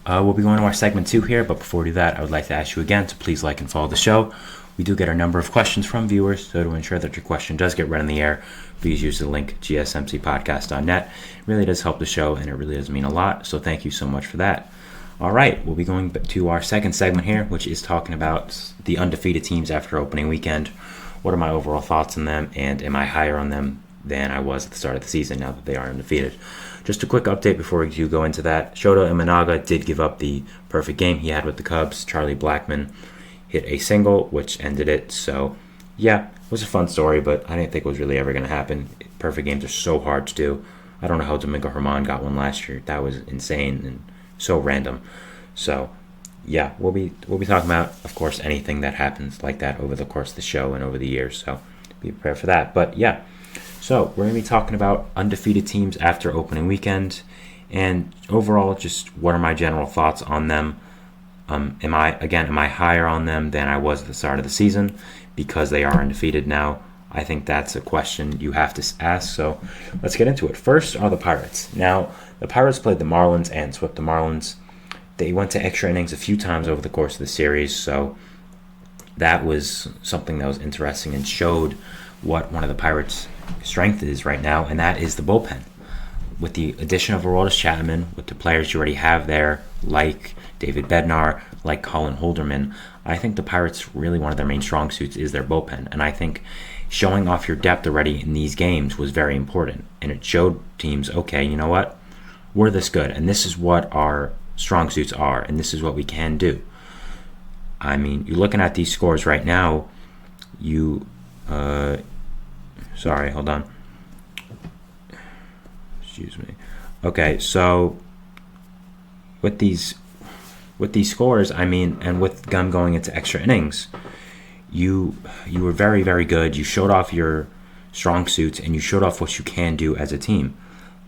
We'll be going to our segment 2 here, but before we do that, I would like to ask you again to please like and follow the show. We do get a number of questions from viewers, so to ensure that your question does get read on the air, please use the link gsmcpodcast.net. It really does help the show, and it really does mean a lot, so thank you so much for that. All right, we'll be going to our second segment here, which is talking about the undefeated teams after opening weekend. What are my overall thoughts on them, and am I higher on them than I was at the start of the season now that they are undefeated? Just a quick update before we do go into that. Shota Imanaga did give up the perfect game he had with the Cubs. Charlie Blackmon hit a single, which ended it. So, yeah, it was a fun story, but I didn't think it was really ever going to happen. Perfect games are so hard to do. I don't know how Domingo Germán got one last year. That was insane and so random. So, yeah, we'll be talking about, of course, anything that happens like that over the course of the show and over the years. So, be prepared for that. But, yeah. So, we're going to be talking about undefeated teams after opening weekend, and overall, just what are my general thoughts on them. Am I higher on them than I was at the start of the season because they are undefeated now? I think that's a question you have to ask, so let's get into it. First are the Pirates. Now, the Pirates played the Marlins and swept the Marlins. They went to extra innings a few times over the course of the series, so that was something that was interesting and showed what one of the Pirates' strength is right now, and that is the bullpen. With the addition of Aroldis Chapman, with the players you already have there, like David Bednar, like Colin Holderman, I think the Pirates really one of their main strong suits is their bullpen, and I think showing off your depth already in these games was very important, and it showed teams, okay, you know what, we're this good, and this is what our strong suits are, and this is what we can do. I mean, you're looking at these scores right now, sorry, hold on. Excuse me. Okay, so with these scores, I mean, and with them going into extra innings, you were very, very good. You showed off your strong suits, and you showed off what you can do as a team.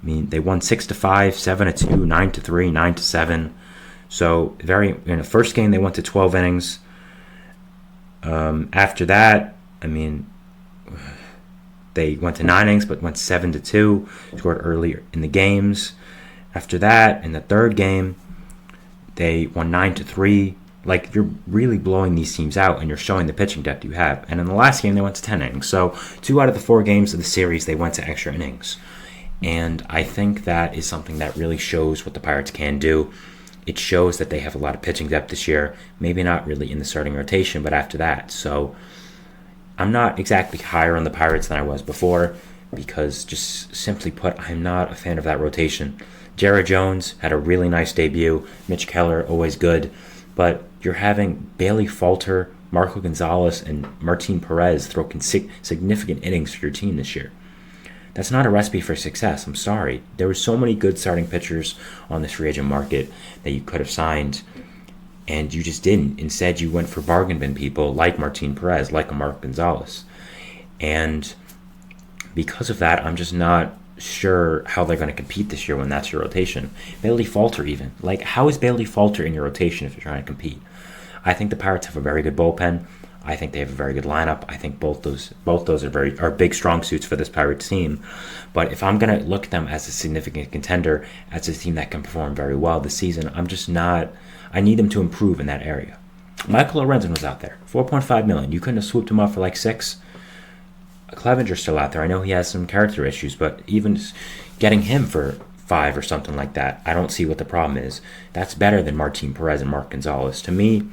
I mean, they won 6-5, 7-2, 9-3, 9-7. So in the first game they went to 12 innings. After that, I mean, they went to 9 innings, but went 7-2, scored earlier in the games. After that, in the third game, they won 9-3. Like, you're really blowing these teams out, and you're showing the pitching depth you have. And in the last game, they went to 10 innings. So 2 out of the 4 games of the series, they went to extra innings. And I think that is something that really shows what the Pirates can do. It shows that they have a lot of pitching depth this year. Maybe not really in the starting rotation, but after that. So I'm not exactly higher on the Pirates than I was before because, just simply put, I'm not a fan of that rotation. Jared Jones had a really nice debut. Mitch Keller, always good. But you're having Bailey Falter, Marco Gonzalez, and Martin Perez throw significant innings for your team this year. That's not a recipe for success. I'm sorry. There were so many good starting pitchers on this free agent market that you could have signed, and you just didn't. Instead, you went for bargain bin people like Martin Perez, like a Mark Gonzalez. And because of that, I'm just not sure how they're going to compete this year when that's your rotation. Bailey Falter even. Like, how is Bailey Falter in your rotation if you're trying to compete? I think the Pirates have a very good bullpen. I think they have a very good lineup. I think both those are big strong suits for this Pirates team. But if I'm going to look at them as a significant contender, as a team that can perform very well this season, I'm just not. I need them to improve in that area. Michael Lorenzen was out there, $4.5 million. You couldn't have swooped him up for like $6 million. Clevenger's still out there. I know he has some character issues, but even getting him for $5 million or something like that, I don't see what the problem is. That's better than Martin Perez and Mark Gonzalez. To me,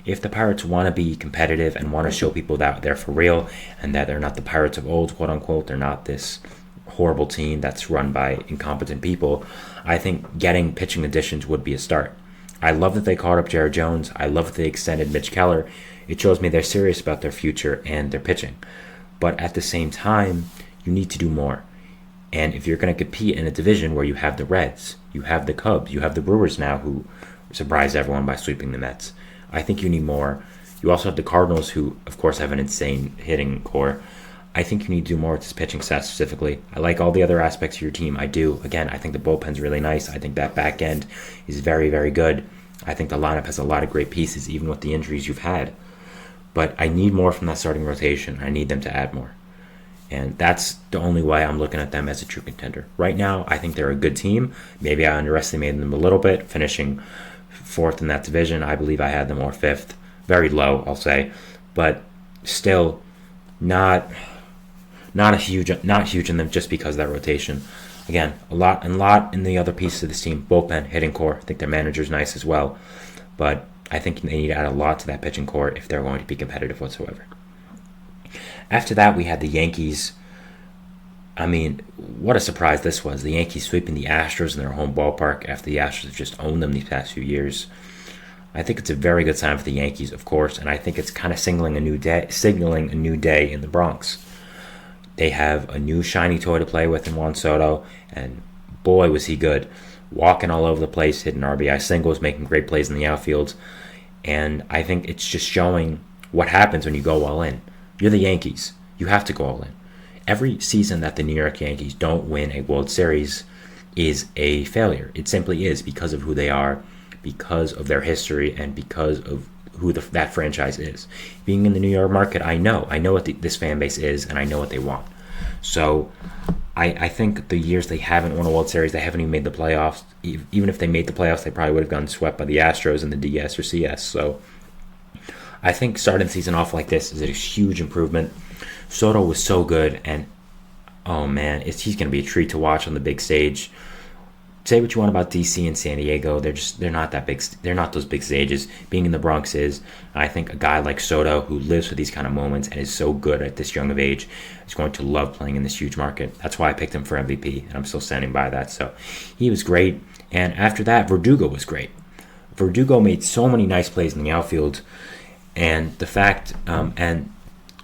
if the Pirates want to be competitive and want to show people that they're for real and that they're not the Pirates of old, quote unquote, they're not this horrible team that's run by incompetent people, I think getting pitching additions would be a start. I love that they called up Jared Jones. I love that they extended Mitch Keller. It shows me they're serious about their future and their pitching. But at the same time, you need to do more. And if you're going to compete in a division where you have the Reds, you have the Cubs, you have the Brewers now who surprised everyone by sweeping the Mets, I think you need more. You also have the Cardinals who, of course, have an insane hitting core. I think you need to do more with this pitching staff specifically. I like all the other aspects of your team. I do. Again, I think the bullpen's really nice. I think that back end is very, very good. I think the lineup has a lot of great pieces, even with the injuries you've had. But I need more from that starting rotation. I need them to add more. And that's the only way I'm looking at them as a true contender. Right now, I think they're a good team. Maybe I underestimated them a little bit, finishing fourth in that division. I believe I had them or fifth. Very low, I'll say. But still not huge in them just because of that rotation. Again, a lot in the other pieces of this team. Bullpen, hitting core. I think their manager's nice as well. But I think they need to add a lot to that pitching core if they're going to be competitive whatsoever. After that, we had the Yankees. I mean, what a surprise this was. The Yankees sweeping the Astros in their home ballpark after the Astros have just owned them these past few years. I think it's a very good sign for the Yankees, of course, and I think it's kind of signaling a new day in the Bronx. They have a new shiny toy to play with in Juan Soto, and boy, was he good. Walking all over the place, hitting RBI singles, making great plays in the outfield. And I think it's just showing what happens when you go all in. You're the Yankees. You have to go all in. Every season that the New York Yankees don't win a World Series is a failure. It simply is because of who they are, because of their history, and because of who that franchise is. Being in the New York market, I know what this fan base is, and I know what they want. So I think the years they haven't won a World Series, they haven't even made the playoffs. Even if they made the playoffs, they probably would have gotten swept by the Astros in the DS or CS. So I think starting the season off like this is a huge improvement. Soto was so good, and oh man, he's going to be a treat to watch on the big stage. Say what you want about DC and San Diego, they're not that big. They're not those big stages. Being in the Bronx is. I think a guy like Soto, who lives for these kind of moments and is so good at this young of age, is going to love playing in this huge market. That's why I picked him for MVP, and I'm still standing by that. So he was great, and after that, Verdugo was great. Verdugo made so many nice plays in the outfield, and the fact,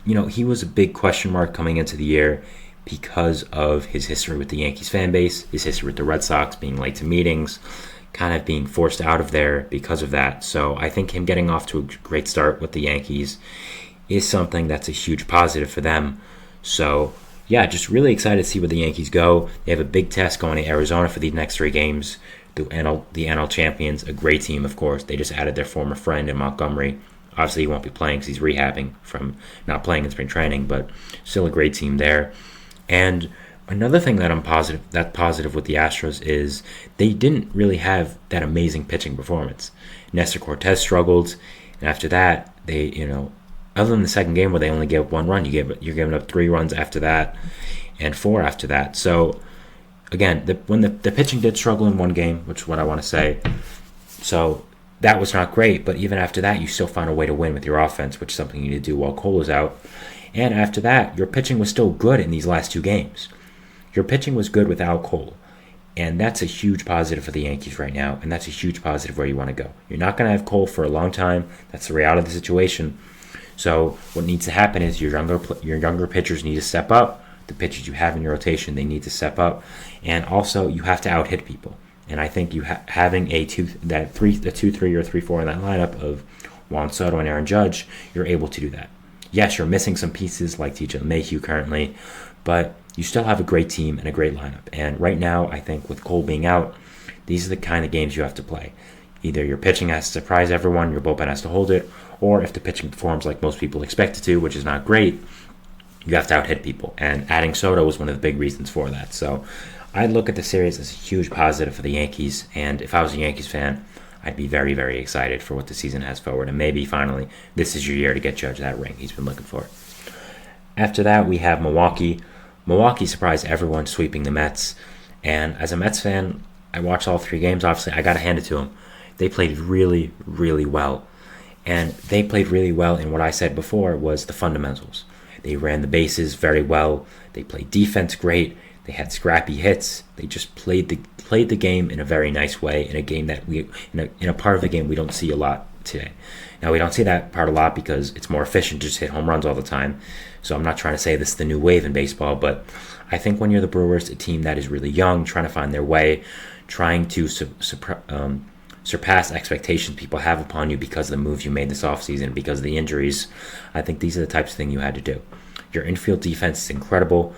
he was a big question mark coming into the year, because of his history with the Yankees fan base, his history with the Red Sox, being late to meetings, kind of being forced out of there because of that. So I think him getting off to a great start with the Yankees is something that's a huge positive for them. So yeah, just really excited to see where the Yankees go. They have a big test going to Arizona for these next 3 games. The NL champions, a great team, of course. They just added their former friend in Montgomery. Obviously, he won't be playing because he's rehabbing from not playing in spring training, but still a great team there. And another thing that I'm positive with the Astros is they didn't really have that amazing pitching performance. Nestor Cortez struggled, and after that, they, other than the second game where they only gave up 1 run, you're giving up 3 runs after that, and 4 after that. So again, when the pitching did struggle in 1 game, which is what I want to say, so that was not great. But even after that, you still found a way to win with your offense, which is something you need to do while Cole is out. And after that, your pitching was still good in these last 2 games. Your pitching was good without Cole. And that's a huge positive for the Yankees right now. And that's a huge positive where you want to go. You're not going to have Cole for a long time. That's the reality of the situation. So what needs to happen is your younger pitchers need to step up. The pitchers you have in your rotation, they need to step up. And also, you have to out-hit people. And I think having a 2-3 or 3-4 in that lineup of Juan Soto and Aaron Judge, you're able to do that. Yes, you're missing some pieces like TJ LeMahieu currently, but you still have a great team and a great lineup. And right now, I think with Cole being out, these are the kind of games you have to play. Either your pitching has to surprise everyone, your bullpen has to hold it, or if the pitching performs like most people expect it to, which is not great, you have to out-hit people. And adding Soto was one of the big reasons for that. So I look at the series as a huge positive for the Yankees, and if I was a Yankees fan, I'd be very, very excited for what the season has forward. And maybe finally, this is your year to get Judge that ring he's been looking for. After that, we have Milwaukee. Milwaukee surprised everyone, sweeping the Mets. And as a Mets fan, I watched all 3 games. Obviously, I got to hand it to them. They played really, really well. And they played really well in what I said before was the fundamentals. They ran the bases very well. They played defense great. They had scrappy hits. They just played the game in a very nice way, in a game that in a part of the game we don't see a lot today. Now, we don't see that part a lot because it's more efficient to just hit home runs all the time. So I'm not trying to say this is the new wave in baseball, but I think when you're the Brewers, a team that is really young, trying to find their way, trying to surpass expectations people have upon you because of the moves you made this offseason, because of the injuries, I think these are the types of things you had to do. Your infield defense is incredible.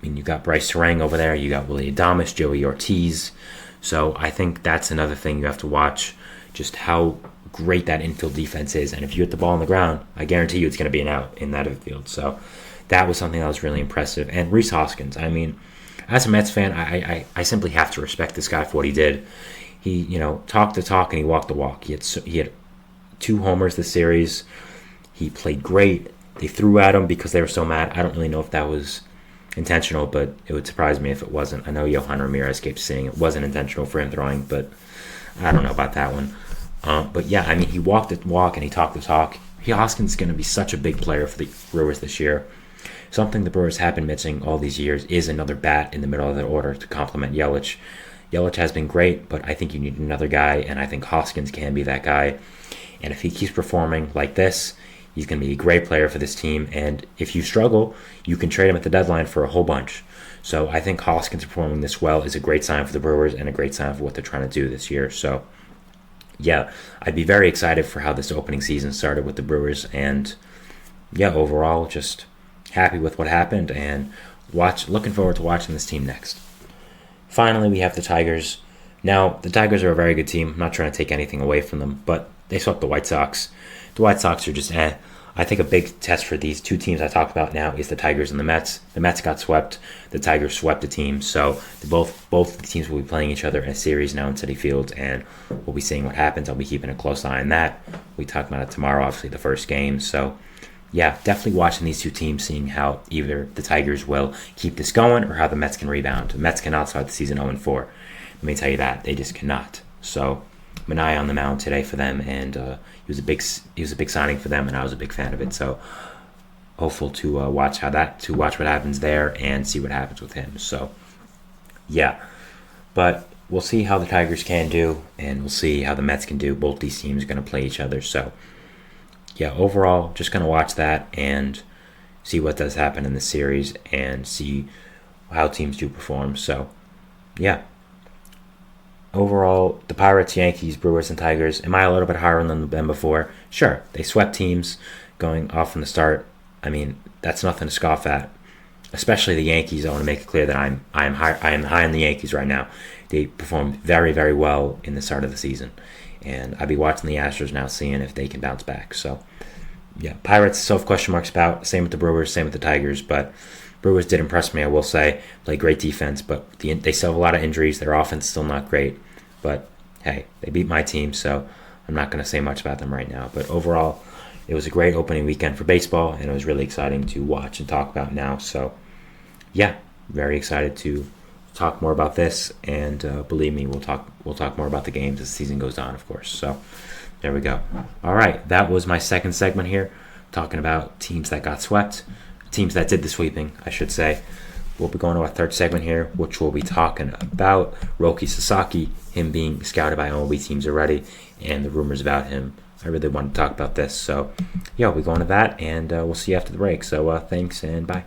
I mean, you got Bryce Terang over there. You got Willie Adames, Joey Ortiz. So I think that's another thing you have to watch, just how great that infield defense is. And if you hit the ball on the ground, I guarantee you it's going to be an out in that infield. So that was something that was really impressive. And Rhys Hoskins, I mean, as a Mets fan, I simply have to respect this guy for what he did. he talked the talk and he walked the walk. He had 2 homers this series. He played great. They threw at him because they were so mad. I don't really know if that was intentional, but it would surprise me if it wasn't. I know Yohan Ramirez keeps saying it wasn't intentional for him throwing, but I don't know about that one. But yeah, I mean, he walked the walk and he talked the talk. Hoskins is going to be such a big player for the Brewers this year. Something the Brewers have been missing all these years is another bat in the middle of the order to complement Yelich. Yelich has been great, but I think you need another guy, and I think Hoskins can be that guy. And if he keeps performing like this, he's going to be a great player for this team. And if you struggle, you can trade him at the deadline for a whole bunch. So I think Hoskins performing this well is a great sign for the Brewers and a great sign for what they're trying to do this year. So yeah, I'd be very excited for how this opening season started with the Brewers. And yeah, overall, just happy with what happened and looking forward to watching this team next. Finally, we have the Tigers. Now, the Tigers are a very good team. I'm not trying to take anything away from them, but they swept the White Sox. The White Sox are just I think a big test for these 2 teams I talked about now is the Tigers and the Mets. The Mets got swept. The Tigers swept the team. So both the teams will be playing each other in a series now in Citi Field, and we'll be seeing what happens. I'll be keeping a close eye on that. We'll be talking about it tomorrow, obviously, the first game. So yeah, definitely watching these 2 teams, seeing how either the Tigers will keep this going or how the Mets can rebound. The Mets cannot start the season 0-4. Let me tell you that. They just cannot. So Minaya on the mound today for them, and he was a big signing for them, and I was a big fan of it. So hopeful to watch what happens there and see what happens with him. So yeah, but we'll see how the Tigers can do, and we'll see how the Mets can do. Both these teams are going to play each other. So yeah, overall, just going to watch that and see what does happen in the series and see how teams do perform. So yeah. Overall, the Pirates, Yankees, Brewers, and Tigers, am I a little bit higher on them than before? Sure. They swept teams going off from the start. I mean, that's nothing to scoff at. Especially the Yankees. I want to make it clear that I am high on the Yankees right now. They performed very, very well in the start of the season. And I'll be watching the Astros now, seeing if they can bounce back. So, yeah, Pirates, still have question marks about. Same with the Brewers, same with the Tigers. But Brewers did impress me, I will say. Play great defense, but they still have a lot of injuries. Their offense is still not great. But, hey, they beat my team, so I'm not going to say much about them right now. But overall, it was a great opening weekend for baseball, and it was really exciting to watch and talk about now. So, yeah, very excited to talk more about this. And believe me, we'll talk more about the games as the season goes on, of course. So, there we go. All right, that was my second segment here, talking about teams that got swept, teams that did the sweeping, I should say. We'll be going to our third segment here, which we'll be talking about Roki Sasaki, him being scouted by MLB teams already, and the rumors about him. I really want to talk about this. So, yeah, we'll be going to that, and we'll see you after the break. So, thanks, and bye.